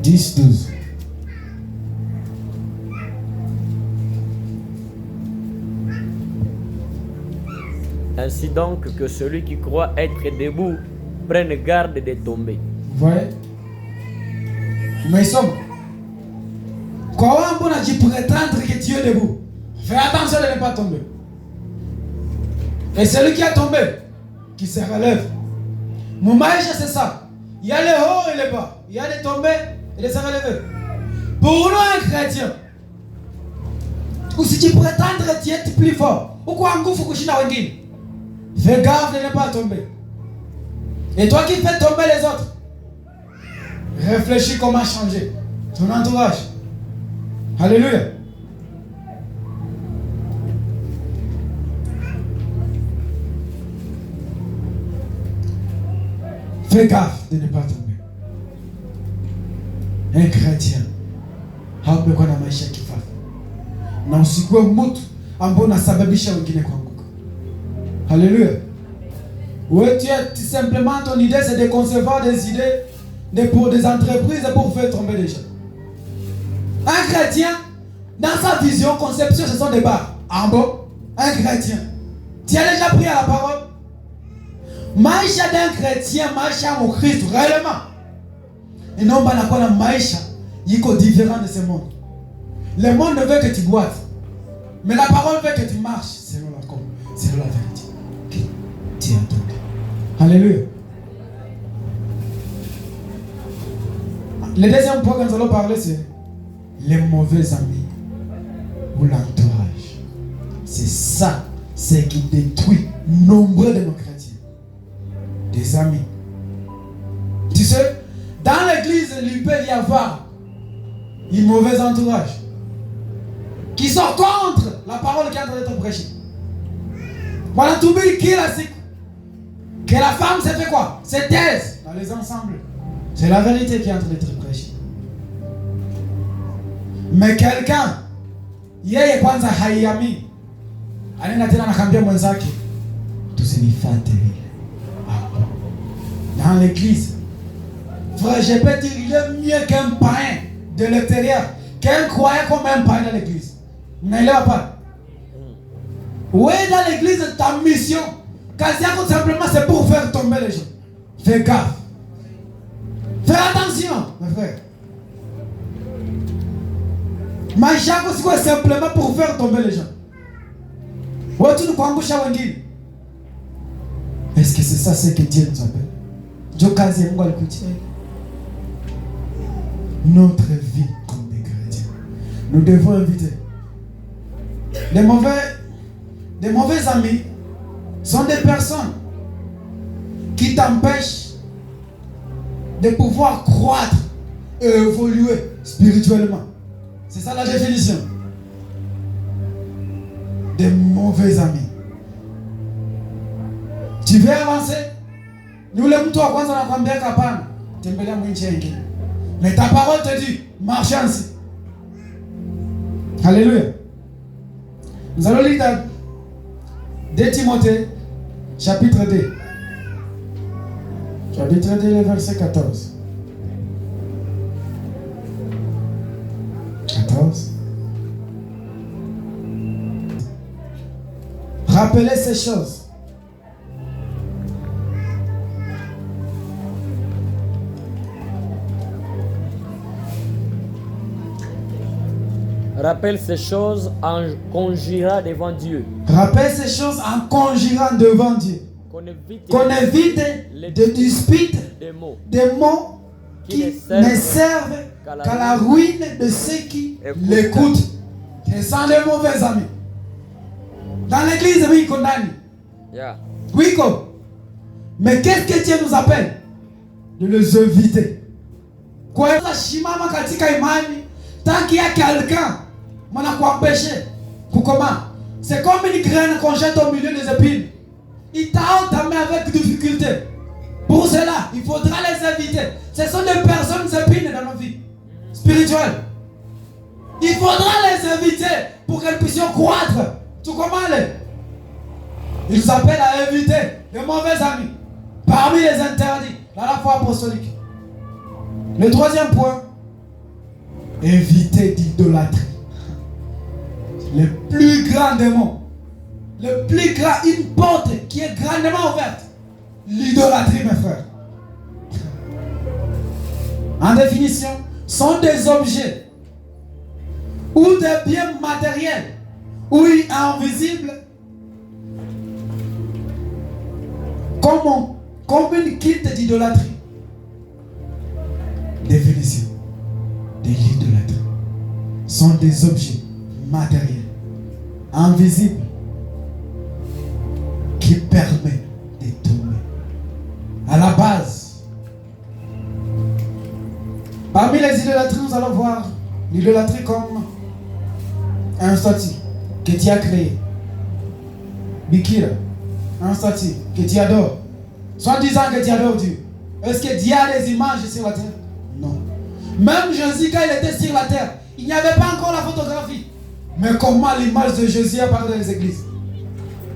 10, 12. Ainsi donc que celui qui croit être debout prenne garde de tomber. Vous voyez? Mais ils sont. Quand on a dit prétendre que Dieu est debout, fais attention de ne pas tomber. Et celui qui a tombé, qui se relève. Mon maïcha, c'est ça. Il y a les hauts et les bas. Il y a les tombés et les se relever. Pour nous, un chrétien, ou si tu prétends être plus fort, ou quoi, fais gaffe de ne pas tomber. Et toi qui fais tomber les autres, réfléchis comment changer ton entourage. Alléluia. Fais gaffe de ne pas tomber. Un chrétien, haubekwa na maisha kifafa. Na usikue mtu ambao unasababisha wengine kuanguka. Alléluia. Ouais, tu es simplement ton idée c'est de concevoir des idées pour des entreprises pour faire tomber les gens. Un chrétien, dans sa vision, conception, ce sont des barres. En bas, un chrétien. Tu as déjà pris à la parole? Maisha d'un chrétien, maisha au Christ, réellement. Et non, pas la maisha, il est différent de ce monde. Le monde veut que tu boites. Mais la parole veut que tu marches selon la vérité. Okay. Tu es entendu. Alléluia. Le deuxième point que nous allons parler, c'est les mauvais amis ou l'entourage. C'est ça, c'est qui détruit nombreux de nos chrétiens. Des amis. Tu sais, dans l'église, il peut y avoir un mauvais entourage qui sont contre la parole qui est en train d'être prêchée. Voilà tout le qui la dit que la femme s'est fait quoi? C'est taise dans les ensembles. C'est la vérité qui est en train d'être prêchée. Mais quelqu'un, yeye kwanza haiamini, anaenda tena anakambia mwenzake tusinifate vile. Dans l'église, frère, je peux dire il est mieux qu'un païen de l'extérieur, qu'un croyant comme un païen dans l'église. Vous n'allez pas. Oui, dans l'église, ta mission, quasi simplement, c'est pour faire tomber les gens. Fais gaffe. Fais attention, mes frères. Maïchako, c'est quoi simplement pour faire tomber les gens? Est-ce que c'est ça ce que Dieu nous appelle? Notre vie comme des chrétiens, nous devons inviter. Les mauvais amis sont des personnes qui t'empêchent de pouvoir croître et évoluer spirituellement. C'est ça la définition des mauvais amis. Tu veux avancer? Nous les moutons à quoi ça n'a pas bien capable. Mais ta parole te dit, marche ainsi. Alléluia. Nous allons lire dans 2 Timothée, chapitre 2. Chapitre 2, verset 14. 14. Rappelez ces choses. Rappelle ces choses en conjurant devant Dieu. Rappelle ces choses en conjurant devant Dieu. Qu'on évite de disputes, des mots qui ne servent qu'à la ruine de ceux qui l'écoutent. Ce sont les mauvais amis. Dans l'église, oui, condamne. Oui, quoi. Mais qu'est-ce que Dieu nous appelle? De les éviter. Quoi, tant qu'il y a quelqu'un, on a quoi empêcher. Comment? C'est comme une graine qu'on jette au milieu des épines. Il t'a entamé avec difficulté. Pour cela, il faudra les éviter. Ce sont des personnes épines dans nos vies spirituelles. Il faudra les éviter pour qu'elles puissent croître. Tu comprends? Il nous appelle à éviter les mauvais amis. Parmi les interdits, dans la foi apostolique. Le troisième point, Évitez d'idolâtrie. Le plus grand démon, le plus grand, une porte qui est grandement ouverte. L'idolâtrie, mes frères. En définition, sont des objets ou des biens matériels ou invisibles comme une quitte d'idolâtrie. Définition de l'idolâtrie sont des objets matériels, invisibles, qui permettent de tomber. À la base, parmi les idolâtries, nous allons voir l'idolâtrie comme un statut que tu as créé. Bikira, un statut que tu adores. Soit disant que tu adores Dieu. Est-ce que Dieu a des images sur la terre? Non. Même Jésus, quand il était sur la terre, il n'y avait pas encore la photographie. Mais comment l'image de Jésus apparaît dans les églises?